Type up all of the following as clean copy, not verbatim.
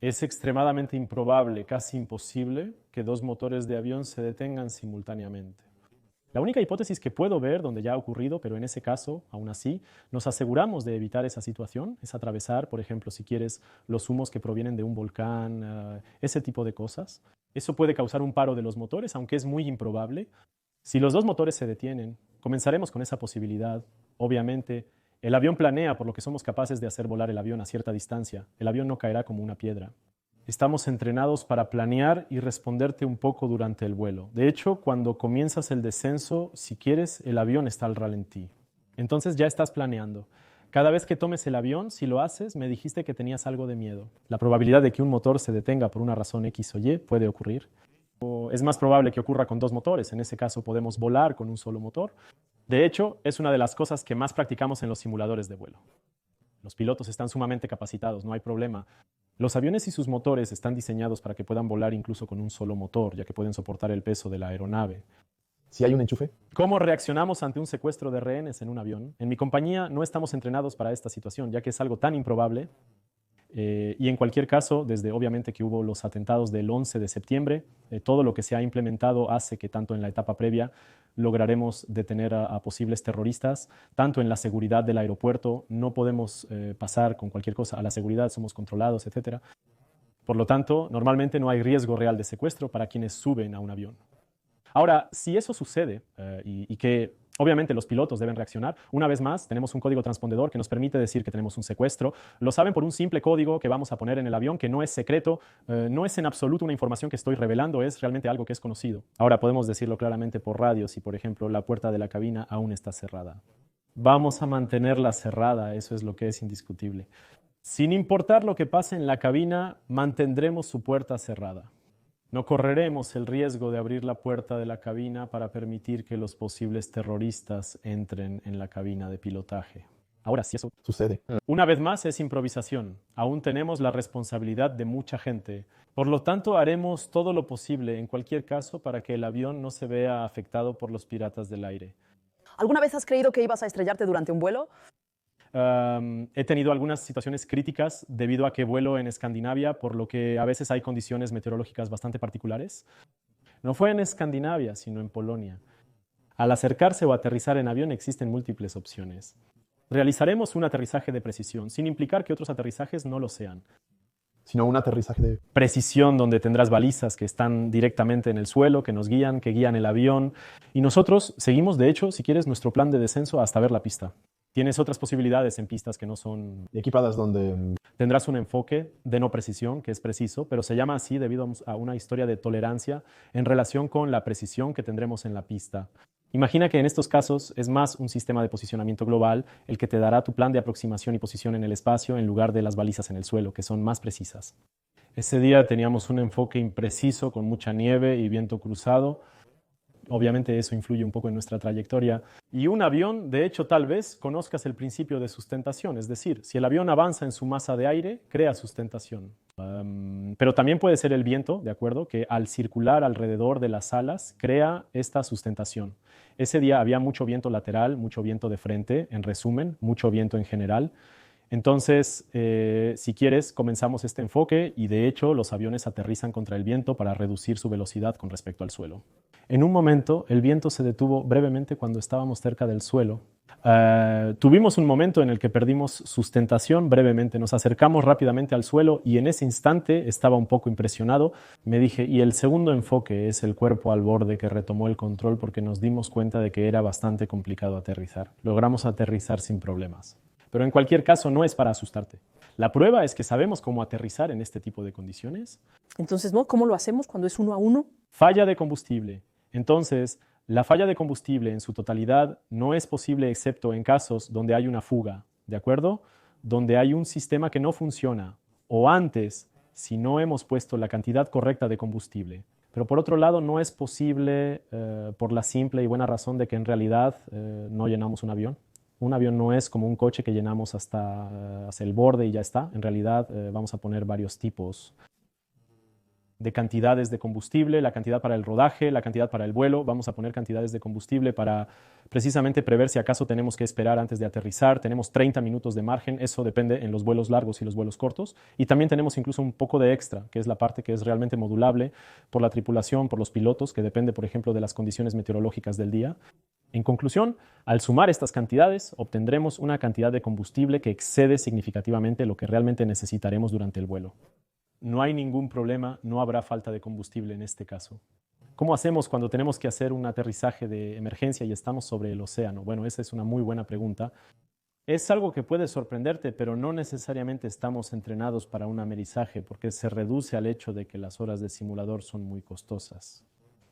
Es extremadamente improbable, casi imposible, que dos motores de avión se detengan simultáneamente. La única hipótesis que puedo ver donde ya ha ocurrido, pero en ese caso, aún así, nos aseguramos de evitar esa situación, es atravesar, por ejemplo, si quieres, los humos que provienen de un volcán, ese tipo de cosas. Eso puede causar un paro de los motores, aunque es muy improbable. Si los dos motores se detienen, comenzaremos con esa posibilidad. Obviamente, el avión planea, por lo que somos capaces de hacer volar el avión a cierta distancia. El avión no caerá como una piedra. Estamos entrenados para planear y responderte un poco durante el vuelo. De hecho, cuando comienzas el descenso, si quieres, el avión está al ralentí. Entonces ya estás planeando. Cada vez que tomes el avión, si lo haces, me dijiste que tenías algo de miedo. La probabilidad de que un motor se detenga por una razón X o Y puede ocurrir. O es más probable que ocurra con dos motores. En ese caso podemos volar con un solo motor. De hecho, es una de las cosas que más practicamos en los simuladores de vuelo. Los pilotos están sumamente capacitados, no hay problema. Los aviones y sus motores están diseñados para que puedan volar incluso con un solo motor, ya que pueden soportar el peso de la aeronave. Si hay un enchufe. ¿Cómo reaccionamos ante un secuestro de rehenes en un avión? En mi compañía no estamos entrenados para esta situación, ya que es algo tan improbable. Y en cualquier caso, desde obviamente que hubo los atentados del 11 de septiembre, todo lo que se ha implementado hace que tanto en la etapa previa lograremos detener a posibles terroristas, tanto en la seguridad del aeropuerto, no podemos pasar con cualquier cosa a la seguridad, somos controlados, etc. Por lo tanto, normalmente no hay riesgo real de secuestro para quienes suben a un avión. Ahora, si eso sucede y que obviamente los pilotos deben reaccionar, una vez más tenemos un código transpondedor que nos permite decir que tenemos un secuestro. Lo saben por un simple código que vamos a poner en el avión, que no es secreto, no es en absoluto una información que estoy revelando, es realmente algo que es conocido. Ahora podemos decirlo claramente por radio si, por ejemplo, la puerta de la cabina aún está cerrada. Vamos a mantenerla cerrada, eso es lo que es indiscutible. Sin importar lo que pase en la cabina, mantendremos su puerta cerrada. No correremos el riesgo de abrir la puerta de la cabina para permitir que los posibles terroristas entren en la cabina de pilotaje. Ahora, si eso Sucede. una vez más es improvisación. Aún tenemos la responsabilidad de mucha gente. Por lo tanto, haremos todo lo posible en cualquier caso para que el avión no se vea afectado por los piratas del aire. ¿Alguna vez has creído que ibas a estrellarte durante un vuelo? He tenido algunas situaciones críticas debido a que vuelo en Escandinavia, por lo que a veces hay condiciones meteorológicas bastante particulares. No fue en Escandinavia, sino en Polonia. Al acercarse o aterrizar en avión existen múltiples opciones. Realizaremos un aterrizaje de precisión, sin implicar que otros aterrizajes no lo sean. Sino un aterrizaje de Precisión donde tendrás balizas que están directamente en el suelo, que nos guían, que guían el avión. Y nosotros seguimos, de hecho, si quieres, nuestro plan de descenso hasta ver la pista. Tienes otras posibilidades en pistas que no son... equipadas donde Tendrás un enfoque de no precisión, que es preciso, pero se llama así debido a una historia de tolerancia en relación con la precisión que tendremos en la pista. Imagina que en estos casos es más un sistema de posicionamiento global el que te dará tu plan de aproximación y posición en el espacio en lugar de las balizas en el suelo, que son más precisas. Ese día teníamos un enfoque impreciso con mucha nieve y viento cruzado. Obviamente eso influye un poco en nuestra trayectoria. Y un avión, de hecho, tal vez conozcas el principio de sustentación, es decir, si el avión avanza en su masa de aire, crea sustentación. Pero también puede ser el viento, ¿de acuerdo? Que al circular alrededor de las alas crea esta sustentación. Ese día había mucho viento lateral, mucho viento de frente, en resumen, mucho viento en general. Entonces, si quieres, comenzamos este enfoque y de hecho los aviones aterrizan contra el viento para reducir su velocidad con respecto al suelo. En un momento, el viento se detuvo brevemente cuando estábamos cerca del suelo. Tuvimos un momento en el que perdimos sustentación brevemente, nos acercamos rápidamente al suelo y en ese instante estaba un poco impresionado. Me dije, y el segundo enfoque es el cuerpo al borde que retomó el control porque nos dimos cuenta de que era bastante complicado aterrizar. Logramos aterrizar sin problemas. Pero en cualquier caso no es para asustarte. La prueba es que sabemos cómo aterrizar en este tipo de condiciones. Entonces, ¿no? ¿Cómo lo hacemos cuando es 1 a 1? Falla de combustible. Entonces, la falla de combustible en su totalidad no es posible excepto en casos donde hay una fuga, ¿de acuerdo? Donde hay un sistema que no funciona o antes, si no hemos puesto la cantidad correcta de combustible. Pero por otro lado, no es posible por la simple y buena razón de que en realidad no llenamos un avión. Un avión no es como un coche que llenamos hasta el borde y ya está. En realidad vamos a poner varios tipos de cantidades de combustible, la cantidad para el rodaje, la cantidad para el vuelo. Vamos a poner cantidades de combustible para precisamente prever si acaso tenemos que esperar antes de aterrizar. Tenemos 30 minutos de margen, eso depende en los vuelos largos y los vuelos cortos. Y también tenemos incluso un poco de extra, que es la parte que es realmente modulable por la tripulación, por los pilotos, que depende, por ejemplo, de las condiciones meteorológicas del día. En conclusión, al sumar estas cantidades, obtendremos una cantidad de combustible que excede significativamente lo que realmente necesitaremos durante el vuelo. No hay ningún problema, no habrá falta de combustible en este caso. ¿Cómo hacemos cuando tenemos que hacer un aterrizaje de emergencia y estamos sobre el océano? Bueno, esa es una muy buena pregunta. Es algo que puede sorprenderte, pero no necesariamente estamos entrenados para un amerizaje porque se reduce al hecho de que las horas de simulador son muy costosas.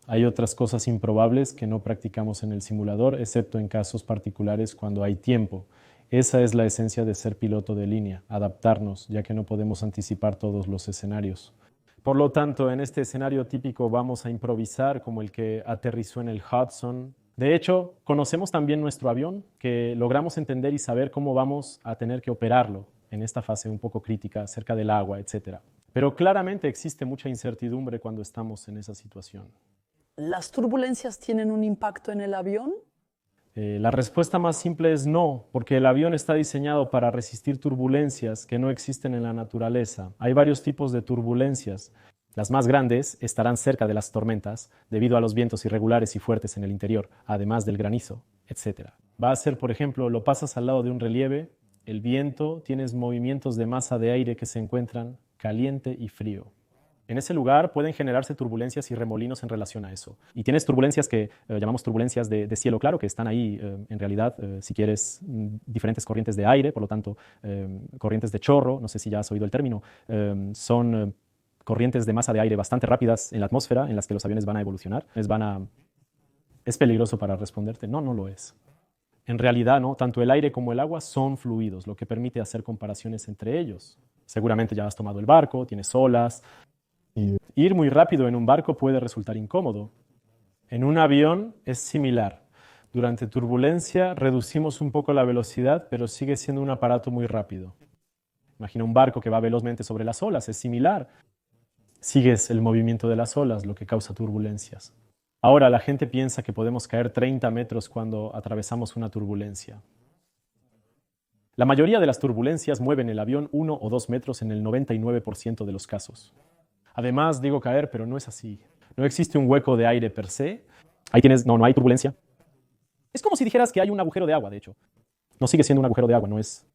Hay otras cosas improbables que no practicamos en el simulador, excepto en casos particulares cuando hay tiempo. Esa es la esencia de ser piloto de línea, adaptarnos, ya que no podemos anticipar todos los escenarios. Por lo tanto, en este escenario típico vamos a improvisar como el que aterrizó en el Hudson. De hecho, conocemos también nuestro avión, que logramos entender y saber cómo vamos a tener que operarlo en esta fase un poco crítica, cerca del agua, etc. Pero claramente existe mucha incertidumbre cuando estamos en esa situación. ¿Las turbulencias tienen un impacto en el avión? La respuesta más simple es no, porque el avión está diseñado para resistir turbulencias que no existen en la naturaleza. Hay varios tipos de turbulencias. Las más grandes estarán cerca de las tormentas debido a los vientos irregulares y fuertes en el interior, además del granizo, etc. Va a ser, por ejemplo, lo pasas al lado de un relieve, el viento, tienes movimientos de masa de aire que se encuentran caliente y frío. En ese lugar pueden generarse turbulencias y remolinos en relación a eso. Y tienes turbulencias que llamamos turbulencias de cielo claro, que están ahí en realidad, si quieres, diferentes corrientes de aire, por lo tanto, corrientes de chorro, no sé si ya has oído el término, son corrientes de masa de aire bastante rápidas en la atmósfera, en las que los aviones van a evolucionar. ¿Es peligroso para responderte? No, no lo es. En realidad, no, tanto el aire como el agua son fluidos, lo que permite hacer comparaciones entre ellos. Seguramente ya has tomado el barco, tienes olas. Ir muy rápido en un barco puede resultar incómodo. En un avión es similar. Durante turbulencia reducimos un poco la velocidad, pero sigue siendo un aparato muy rápido. Imagina un barco que va velozmente sobre las olas, es similar. Sigues el movimiento de las olas, lo que causa turbulencias. Ahora la gente piensa que podemos caer 30 metros cuando atravesamos una turbulencia. La mayoría de las turbulencias mueven el avión 1 o 2 metros en el 99% de los casos. Además, digo caer, pero no es así. No existe un hueco de aire per se. Ahí tienes, no hay turbulencia. Es como si dijeras que hay un agujero de agua, de hecho. No sigue siendo un agujero de agua, no es.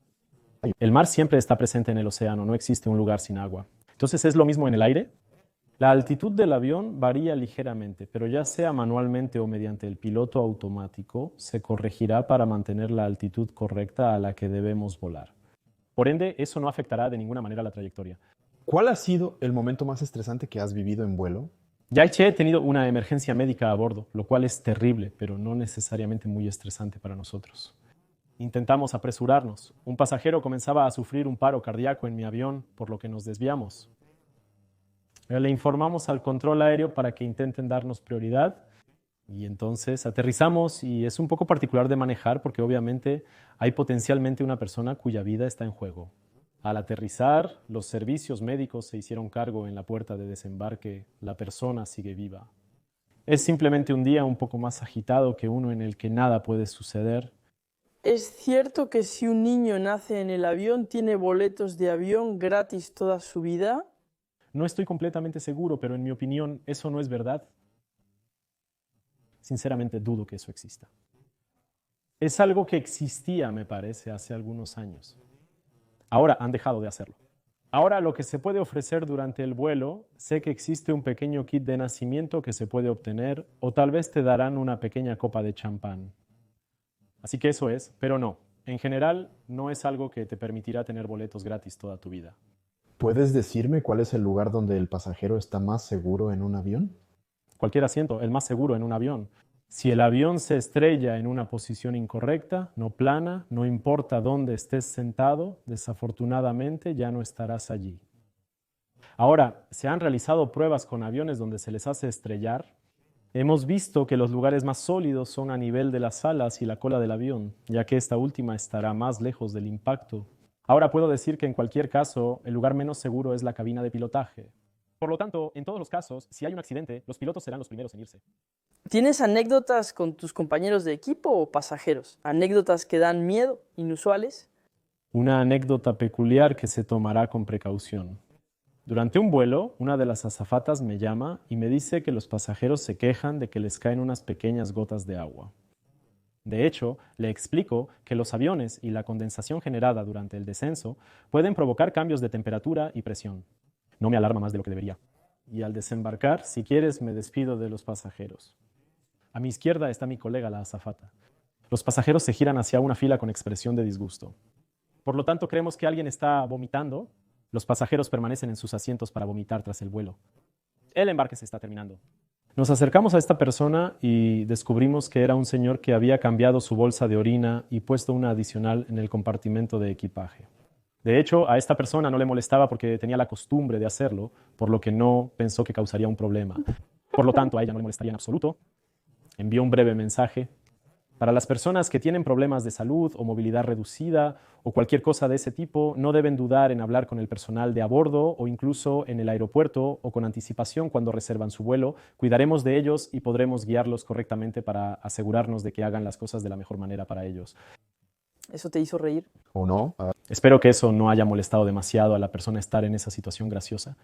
El mar siempre está presente en el océano, no existe un lugar sin agua. Entonces, ¿es lo mismo en el aire? La altitud del avión varía ligeramente, pero ya sea manualmente o mediante el piloto automático, se corregirá para mantener la altitud correcta a la que debemos volar. Por ende, eso no afectará de ninguna manera la trayectoria. ¿Cuál ha sido el momento más estresante que has vivido en vuelo? Ya he tenido una emergencia médica a bordo, lo cual es terrible, pero no necesariamente muy estresante para nosotros. Intentamos apresurarnos. Un pasajero comenzaba a sufrir un paro cardíaco en mi avión, por lo que nos desviamos. Le informamos al control aéreo para que intenten darnos prioridad y entonces aterrizamos y es un poco particular de manejar porque obviamente hay potencialmente una persona cuya vida está en juego. Al aterrizar, los servicios médicos se hicieron cargo en la puerta de desembarque. La persona sigue viva. Es simplemente un día un poco más agitado que uno en el que nada puede suceder. ¿Es cierto que si un niño nace en el avión, tiene boletos de avión gratis toda su vida? No estoy completamente seguro, pero en mi opinión eso no es verdad. Sinceramente dudo que eso exista. Es algo que existía, me parece, hace algunos años. Ahora han dejado de hacerlo. Ahora lo que se puede ofrecer durante el vuelo, sé que existe un pequeño kit de nacimiento que se puede obtener o tal vez te darán una pequeña copa de champán. Así que eso es, pero no. En general, no es algo que te permitirá tener boletos gratis toda tu vida. ¿Puedes decirme cuál es el lugar donde el pasajero está más seguro en un avión? Cualquier asiento, el más seguro en un avión. Si el avión se estrella en una posición incorrecta, no plana, no importa dónde estés sentado, desafortunadamente ya no estarás allí. Ahora, se han realizado pruebas con aviones donde se les hace estrellar. Hemos visto que los lugares más sólidos son a nivel de las alas y la cola del avión, ya que esta última estará más lejos del impacto. Ahora puedo decir que en cualquier caso, el lugar menos seguro es la cabina de pilotaje. Por lo tanto, en todos los casos, si hay un accidente, los pilotos serán los primeros en irse. ¿Tienes anécdotas con tus compañeros de equipo o pasajeros? ¿Anécdotas que dan miedo, inusuales? Una anécdota peculiar que se tomará con precaución. Durante un vuelo, una de las azafatas me llama y me dice que los pasajeros se quejan de que les caen unas pequeñas gotas de agua. De hecho, le explico que los aviones y la condensación generada durante el descenso pueden provocar cambios de temperatura y presión. No me alarma más de lo que debería. Y al desembarcar, si quieres, me despido de los pasajeros. A mi izquierda está mi colega, la azafata. Los pasajeros se giran hacia una fila con expresión de disgusto. Por lo tanto, creemos que alguien está vomitando. Los pasajeros permanecen en sus asientos para vomitar tras el vuelo. El embarque se está terminando. Nos acercamos a esta persona y descubrimos que era un señor que había cambiado su bolsa de orina y puesto una adicional en el compartimento de equipaje. De hecho, a esta persona no le molestaba porque tenía la costumbre de hacerlo, por lo que no pensó que causaría un problema. Por lo tanto, a ella no le molestaría en absoluto. Envió un breve mensaje. Para las personas que tienen problemas de salud o movilidad reducida o cualquier cosa de ese tipo, no deben dudar en hablar con el personal de a bordo o incluso en el aeropuerto o con anticipación cuando reservan su vuelo. Cuidaremos de ellos y podremos guiarlos correctamente para asegurarnos de que hagan las cosas de la mejor manera para ellos. ¿Eso te hizo reír? ¿O no? Espero que eso no haya molestado demasiado a la persona estar en esa situación graciosa.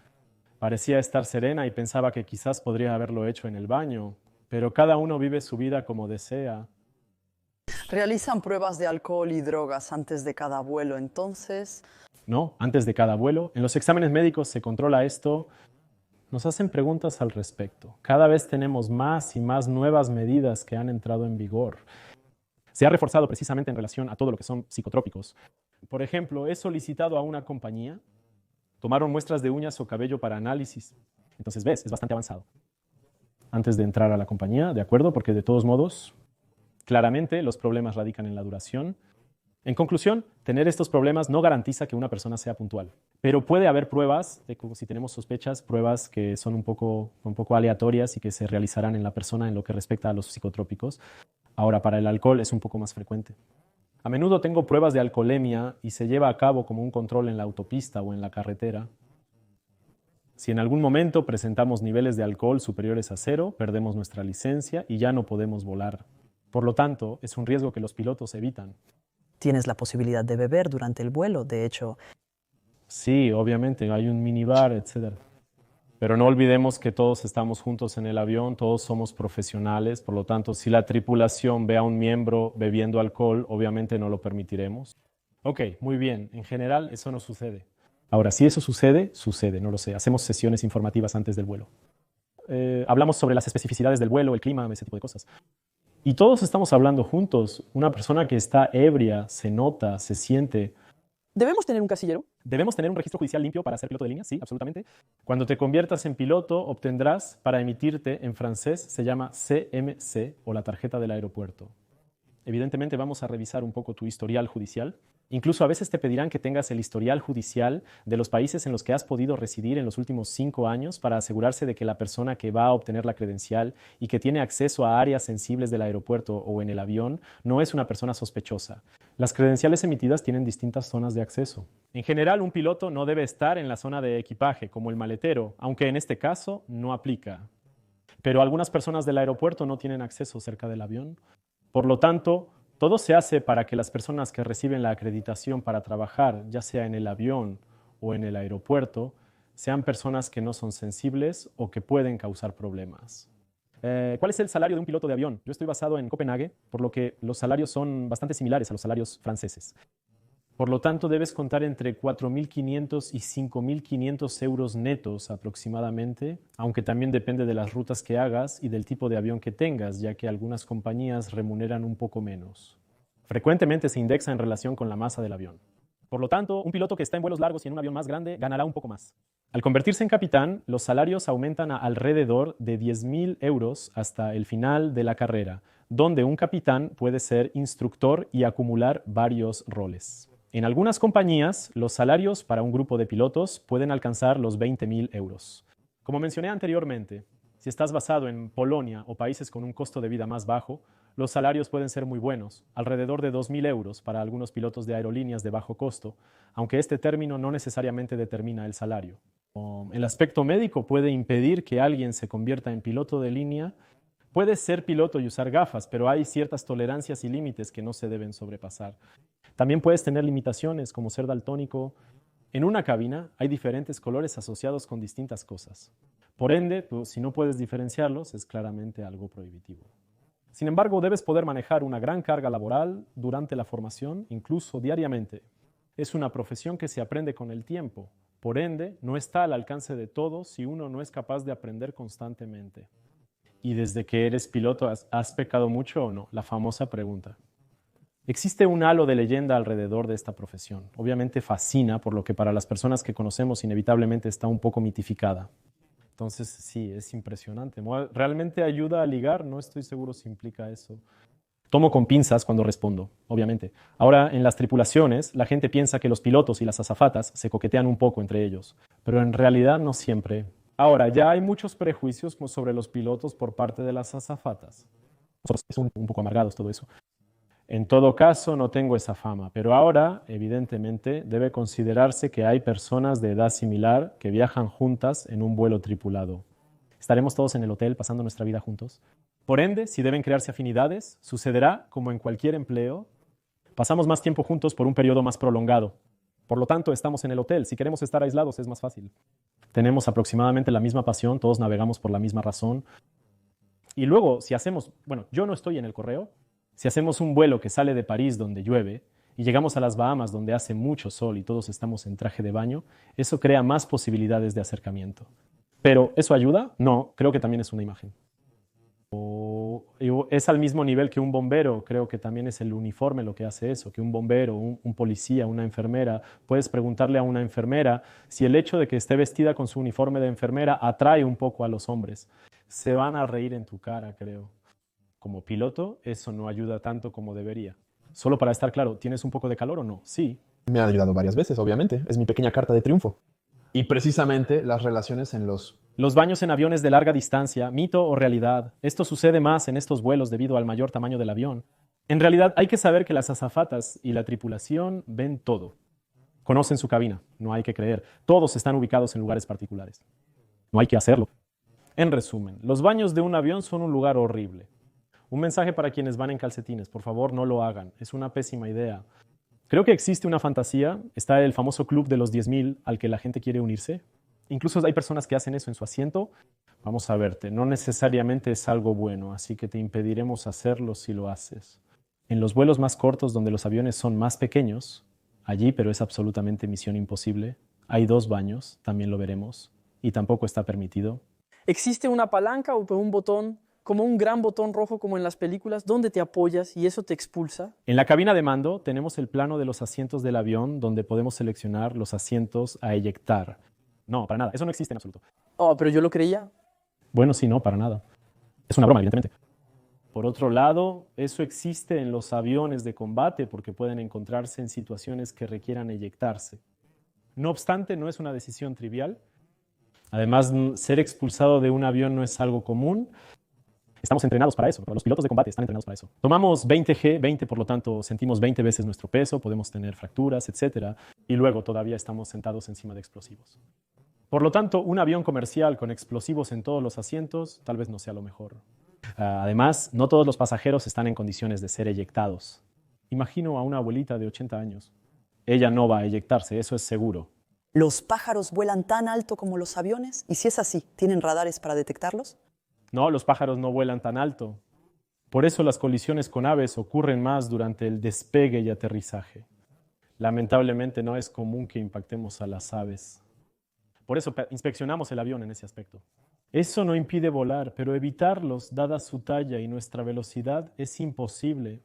Parecía estar serena y pensaba que quizás podría haberlo hecho en el baño, pero cada uno vive su vida como desea. Realizan pruebas de alcohol y drogas antes de cada vuelo, entonces... No, antes de cada vuelo. En los exámenes médicos se controla esto. Nos hacen preguntas al respecto. Cada vez tenemos más y más nuevas medidas que han entrado en vigor. Se ha reforzado precisamente en relación a todo lo que son psicotrópicos. Por ejemplo, he solicitado a una compañía, tomaron muestras de uñas o cabello para análisis. Entonces, ves, es bastante avanzado. Antes de entrar a la compañía, ¿de acuerdo? Porque de todos modos, claramente los problemas radican en la duración. En conclusión, tener estos problemas no garantiza que una persona sea puntual. Pero puede haber pruebas, si tenemos sospechas, pruebas que son un poco aleatorias y que se realizarán en la persona en lo que respecta a los psicotrópicos. Ahora, para el alcohol es un poco más frecuente. A menudo tengo pruebas de alcoholemia y se lleva a cabo como un control en la autopista o en la carretera. Si en algún momento presentamos niveles de alcohol superiores a 0, perdemos nuestra licencia y ya no podemos volar. Por lo tanto, es un riesgo que los pilotos evitan. Tienes la posibilidad de beber durante el vuelo, de hecho. Sí, obviamente, hay un minibar, etc. Pero no olvidemos que todos estamos juntos en el avión, todos somos profesionales, por lo tanto, si la tripulación ve a un miembro bebiendo alcohol, obviamente no lo permitiremos. Ok, muy bien, en general eso no sucede. Ahora, si eso sucede, sucede, no lo sé. Hacemos sesiones informativas antes del vuelo. Hablamos sobre las especificidades del vuelo, el clima, ese tipo de cosas. Y todos estamos hablando juntos. Una persona que está ebria, se nota, se siente. ¿Debemos tener un casillero? ¿Debemos tener un registro judicial limpio para ser piloto de línea? Sí, absolutamente. Cuando te conviertas en piloto, obtendrás, para emitirte en francés, se llama CMC o la tarjeta del aeropuerto. Evidentemente vamos a revisar un poco tu historial judicial. Incluso a veces te pedirán que tengas el historial judicial de los países en los que has podido residir en los últimos 5 años para asegurarse de que la persona que va a obtener la credencial y que tiene acceso a áreas sensibles del aeropuerto o en el avión no es una persona sospechosa. Las credenciales emitidas tienen distintas zonas de acceso. En general, un piloto no debe estar en la zona de equipaje, como el maletero, aunque en este caso no aplica. Pero algunas personas del aeropuerto no tienen acceso cerca del avión. Por lo tanto, todo se hace para que las personas que reciben la acreditación para trabajar, ya sea en el avión o en el aeropuerto, sean personas que no son sensibles o que pueden causar problemas. ¿Cuál es el salario de un piloto de avión? Yo estoy basado en Copenhague, por lo que los salarios son bastante similares a los salarios franceses. Por lo tanto, debes contar entre 4.500 y 5.500 euros netos aproximadamente, aunque también depende de las rutas que hagas y del tipo de avión que tengas, ya que algunas compañías remuneran un poco menos. Frecuentemente se indexa en relación con la masa del avión. Por lo tanto, un piloto que está en vuelos largos y en un avión más grande ganará un poco más. Al convertirse en capitán, los salarios aumentan a alrededor de 10.000 euros hasta el final de la carrera, donde un capitán puede ser instructor y acumular varios roles. En algunas compañías, los salarios para un grupo de pilotos pueden alcanzar los 20.000 euros. Como mencioné anteriormente, si estás basado en Polonia o países con un costo de vida más bajo, los salarios pueden ser muy buenos, alrededor de 2.000 euros para algunos pilotos de aerolíneas de bajo costo, aunque este término no necesariamente determina el salario. El aspecto médico puede impedir que alguien se convierta en piloto de línea. Puedes ser piloto y usar gafas, pero hay ciertas tolerancias y límites que no se deben sobrepasar. También puedes tener limitaciones como ser daltónico. En una cabina hay diferentes colores asociados con distintas cosas. Por ende, si no puedes diferenciarlos, es claramente algo prohibitivo. Sin embargo, debes poder manejar una gran carga laboral durante la formación, incluso diariamente. Es una profesión que se aprende con el tiempo. Por ende, no está al alcance de todos si uno no es capaz de aprender constantemente. ¿Y desde que eres piloto has pecado mucho o no? La famosa pregunta. Existe un halo de leyenda alrededor de esta profesión. Obviamente fascina, por lo que para las personas que conocemos inevitablemente está un poco mitificada. Entonces, sí, es impresionante. ¿Realmente ayuda a ligar? No estoy seguro si implica eso. Tomo con pinzas cuando respondo, obviamente. Ahora, en las tripulaciones, la gente piensa que los pilotos y las azafatas se coquetean un poco entre ellos, pero en realidad no siempre. Ahora, ya hay muchos prejuicios sobre los pilotos por parte de las azafatas. Son un poco amargados todo eso. En todo caso, no tengo esa fama, pero ahora, evidentemente, debe considerarse que hay personas de edad similar que viajan juntas en un vuelo tripulado. ¿Estaremos todos en el hotel pasando nuestra vida juntos? Por ende, si deben crearse afinidades, sucederá como en cualquier empleo. Pasamos más tiempo juntos por un periodo más prolongado. Por lo tanto, estamos en el hotel. Si queremos estar aislados, es más fácil. Tenemos aproximadamente la misma pasión, todos navegamos por la misma razón. Y luego, si hacemos, yo no estoy en el correo, si hacemos un vuelo que sale de París donde llueve y llegamos a las Bahamas donde hace mucho sol y todos estamos en traje de baño, eso crea más posibilidades de acercamiento. ¿Pero eso ayuda? No, creo que también es una imagen. Es al mismo nivel que un bombero, creo que también es el uniforme lo que hace eso, que un bombero, un policía, una enfermera. Puedes preguntarle a una enfermera si el hecho de que esté vestida con su uniforme de enfermera atrae un poco a los hombres. Se van a reír en tu cara, creo. Como piloto, eso no ayuda tanto como debería. Solo para estar claro, ¿tienes un poco de calor o no? Sí. Me ha ayudado varias veces, obviamente. Es mi pequeña carta de triunfo. Y precisamente las relaciones en Los baños en aviones de larga distancia, mito o realidad. Esto sucede más en estos vuelos debido al mayor tamaño del avión. En realidad hay que saber que las azafatas y la tripulación ven todo. Conocen su cabina, no hay que creer. Todos están ubicados en lugares particulares. No hay que hacerlo. En resumen, los baños de un avión son un lugar horrible. Un mensaje para quienes van en calcetines, por favor no lo hagan, es una pésima idea. Creo que existe una fantasía, está el famoso club de los 10.000 al que la gente quiere unirse. Incluso hay personas que hacen eso en su asiento. Vamos a verte, no necesariamente es algo bueno, así que te impediremos hacerlo si lo haces. En los vuelos más cortos donde los aviones son más pequeños, allí, pero es absolutamente misión imposible, hay 2 baños, también lo veremos, y tampoco está permitido. ¿Existe una palanca o un botón, como un gran botón rojo como en las películas, donde te apoyas y eso te expulsa? En la cabina de mando tenemos el plano de los asientos del avión donde podemos seleccionar los asientos a eyectar. No, para nada, eso no existe en absoluto. Oh, pero yo lo creía. Bueno, sí, no, para nada. Es una broma, evidentemente. Por otro lado, eso existe en los aviones de combate porque pueden encontrarse en situaciones que requieran eyectarse. No obstante, no es una decisión trivial. Además, ser expulsado de un avión no es algo común. Estamos entrenados para eso. Los pilotos de combate están entrenados para eso. Tomamos 20G, 20, por lo tanto, sentimos 20 veces nuestro peso, podemos tener fracturas, etc. Y luego todavía estamos sentados encima de explosivos. Por lo tanto, un avión comercial con explosivos en todos los asientos tal vez no sea lo mejor. Además, no todos los pasajeros están en condiciones de ser eyectados. Imagino a una abuelita de 80 años. Ella no va a eyectarse, eso es seguro. ¿Los pájaros vuelan tan alto como los aviones? Y si es así, ¿tienen radares para detectarlos? No, los pájaros no vuelan tan alto. Por eso las colisiones con aves ocurren más durante el despegue y aterrizaje. Lamentablemente no es común que impactemos a las aves. Por eso inspeccionamos el avión en ese aspecto. Eso no impide volar, pero evitarlos, dada su talla y nuestra velocidad, es imposible.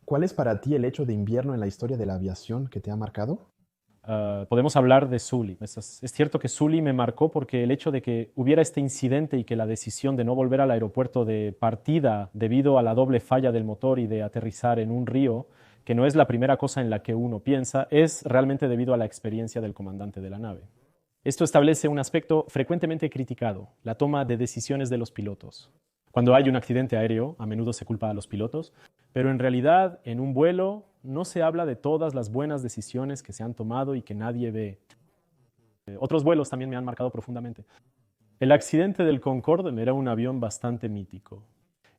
¿Cuál es para ti el hecho de invierno en la historia de la aviación que te ha marcado? Podemos hablar de Sully. Es cierto que Sully me marcó porque el hecho de que hubiera este incidente y que la decisión de no volver al aeropuerto de partida debido a la doble falla del motor y de aterrizar en un río, que no es la primera cosa en la que uno piensa, es realmente debido a la experiencia del comandante de la nave. Esto establece un aspecto frecuentemente criticado, la toma de decisiones de los pilotos. Cuando hay un accidente aéreo, a menudo se culpa a los pilotos, pero en realidad, en un vuelo, no se habla de todas las buenas decisiones que se han tomado y que nadie ve. Otros vuelos también me han marcado profundamente. El accidente del Concorde era un avión bastante mítico.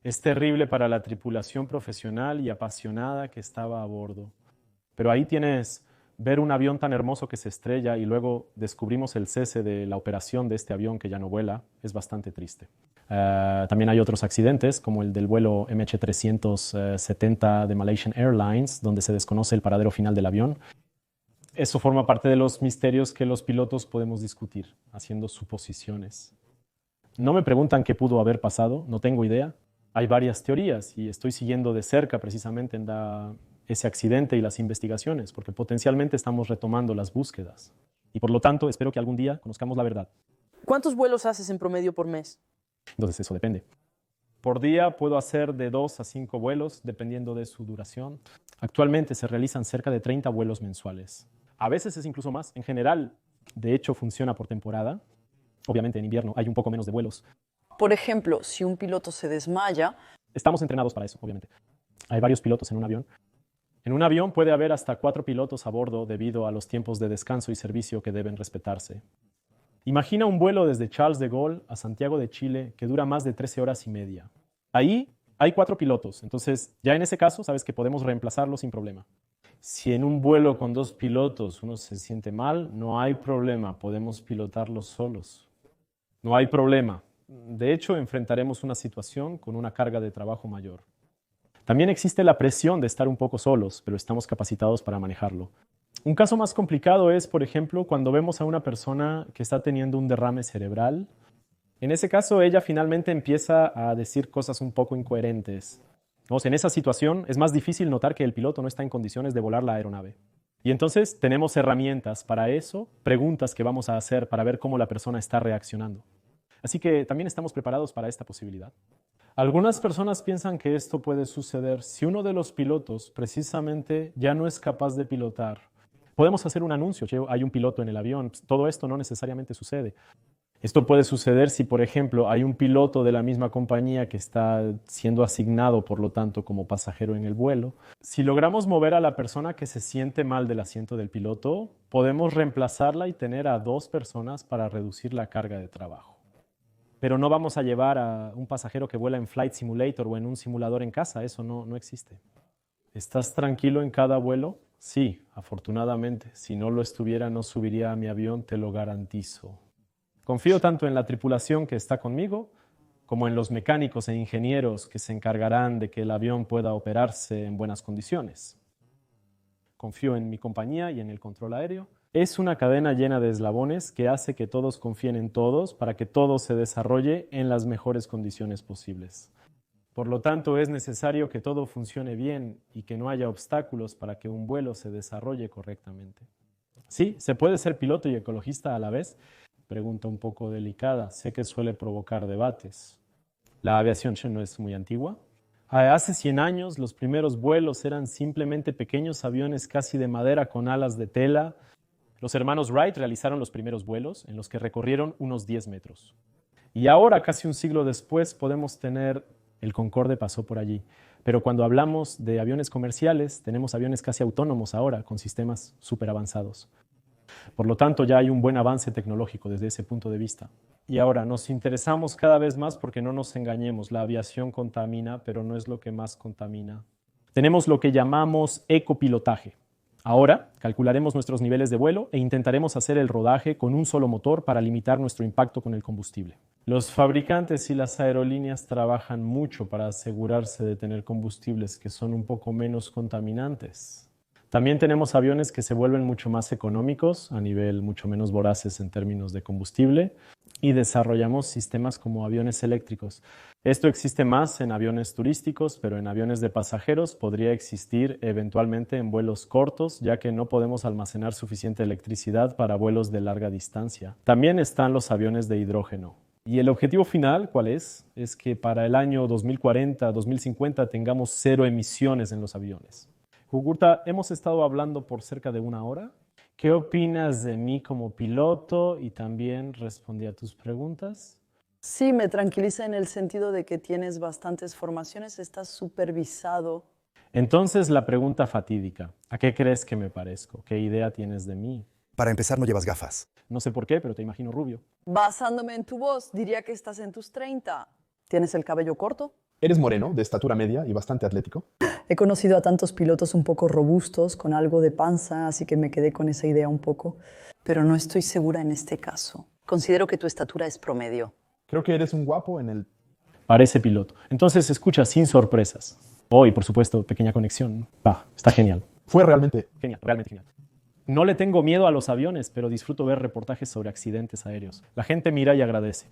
Es terrible para la tripulación profesional y apasionada que estaba a bordo. Pero ahí tienes ver un avión tan hermoso que se estrella y luego descubrimos el cese de la operación de este avión que ya no vuela. Es bastante triste. También hay otros accidentes, como el del vuelo MH370 de Malaysian Airlines, donde se desconoce el paradero final del avión. Eso forma parte de los misterios que los pilotos podemos discutir, haciendo suposiciones. No me preguntan qué pudo haber pasado, no tengo idea. Hay varias teorías y estoy siguiendo de cerca precisamente ese accidente y las investigaciones, porque potencialmente estamos retomando las búsquedas. Y por lo tanto, espero que algún día conozcamos la verdad. ¿Cuántos vuelos haces en promedio por mes? Entonces, eso depende. Por día puedo hacer de 2 a 5 vuelos, dependiendo de su duración. Actualmente se realizan cerca de 30 vuelos mensuales. A veces es incluso más. En general, de hecho, funciona por temporada. Obviamente, en invierno hay un poco menos de vuelos. Por ejemplo, si un piloto se desmaya, Estamos entrenados para eso, obviamente. Hay varios pilotos en un avión. En un avión puede haber hasta 4 pilotos a bordo debido a los tiempos de descanso y servicio que deben respetarse. Imagina un vuelo desde Charles de Gaulle a Santiago de Chile que dura más de 13 horas y media. Ahí hay 4 pilotos, entonces ya en ese caso sabes que podemos reemplazarlo sin problema. Si en un vuelo con 2 pilotos uno se siente mal, no hay problema, podemos pilotarlos solos. No hay problema. De hecho, enfrentaremos una situación con una carga de trabajo mayor. También existe la presión de estar un poco solos, pero estamos capacitados para manejarlo. Un caso más complicado es, por ejemplo, cuando vemos a una persona que está teniendo un derrame cerebral. En ese caso, ella finalmente empieza a decir cosas un poco incoherentes. En esa situación es más difícil notar que el piloto no está en condiciones de volar la aeronave. Y entonces tenemos herramientas para eso, preguntas que vamos a hacer para ver cómo la persona está reaccionando. Así que también estamos preparados para esta posibilidad. Algunas personas piensan que esto puede suceder si uno de los pilotos precisamente ya no es capaz de pilotar. Podemos hacer un anuncio, che, hay un piloto en el avión. Todo esto no necesariamente sucede. Esto puede suceder si, por ejemplo, hay un piloto de la misma compañía que está siendo asignado, por lo tanto, como pasajero en el vuelo. Si logramos mover a la persona que se siente mal del asiento del piloto, podemos reemplazarla y tener a 2 personas para reducir la carga de trabajo. Pero no vamos a llevar a un pasajero que vuela en Flight Simulator o en un simulador en casa, eso no existe. ¿Estás tranquilo en cada vuelo? Sí, afortunadamente. Si no lo estuviera, no subiría a mi avión, te lo garantizo. Confío tanto en la tripulación que está conmigo, como en los mecánicos e ingenieros que se encargarán de que el avión pueda operarse en buenas condiciones. Confío en mi compañía y en el control aéreo. Es una cadena llena de eslabones que hace que todos confíen en todos para que todo se desarrolle en las mejores condiciones posibles. Por lo tanto, es necesario que todo funcione bien y que no haya obstáculos para que un vuelo se desarrolle correctamente. Sí, ¿se puede ser piloto y ecologista a la vez? Pregunta un poco delicada. Sé que suele provocar debates. La aviación no es muy antigua. Hace 100 años, los primeros vuelos eran simplemente pequeños aviones casi de madera con alas de tela. Los hermanos Wright realizaron los primeros vuelos en los que recorrieron unos 10 metros. Y ahora, casi un siglo después, podemos tener el Concorde pasó por allí. Pero cuando hablamos de aviones comerciales, tenemos aviones casi autónomos ahora, con sistemas súper avanzados. Por lo tanto, ya hay un buen avance tecnológico desde ese punto de vista. Y ahora, nos interesamos cada vez más porque no nos engañemos. La aviación contamina, pero no es lo que más contamina. Tenemos lo que llamamos ecopilotaje. Ahora, calcularemos nuestros niveles de vuelo e intentaremos hacer el rodaje con un solo motor para limitar nuestro impacto con el combustible. Los fabricantes y las aerolíneas trabajan mucho para asegurarse de tener combustibles que son un poco menos contaminantes. También tenemos aviones que se vuelven mucho más económicos, a nivel mucho menos voraces en términos de combustible, y desarrollamos sistemas como aviones eléctricos. Esto existe más en aviones turísticos, pero en aviones de pasajeros podría existir eventualmente en vuelos cortos, ya que no podemos almacenar suficiente electricidad para vuelos de larga distancia. También están los aviones de hidrógeno. Y el objetivo final, ¿cuál es? Es que para el año 2040, 2050 tengamos 0 emisiones en los aviones. Jugurta, hemos estado hablando por cerca de 1 hora. ¿Qué opinas de mí como piloto? Y también respondí a tus preguntas. Sí, me tranquiliza en el sentido de que tienes bastantes formaciones, estás supervisado. Entonces la pregunta fatídica, ¿a qué crees que me parezco? ¿Qué idea tienes de mí? Para empezar, no llevas gafas. No sé por qué, pero te imagino rubio. Basándome en tu voz, diría que estás en tus 30. ¿Tienes el cabello corto? Eres moreno, de estatura media y bastante atlético. He conocido a tantos pilotos un poco robustos, con algo de panza, así que me quedé con esa idea un poco. Pero no estoy segura en este caso. Considero que tu estatura es promedio. Creo que eres un guapo en el... Parece piloto. Entonces escucha sin sorpresas. Oh, y por supuesto, pequeña conexión. Va, está genial. Fue realmente... Genial, realmente genial. No le tengo miedo a los aviones, pero disfruto ver reportajes sobre accidentes aéreos. La gente mira y agradece.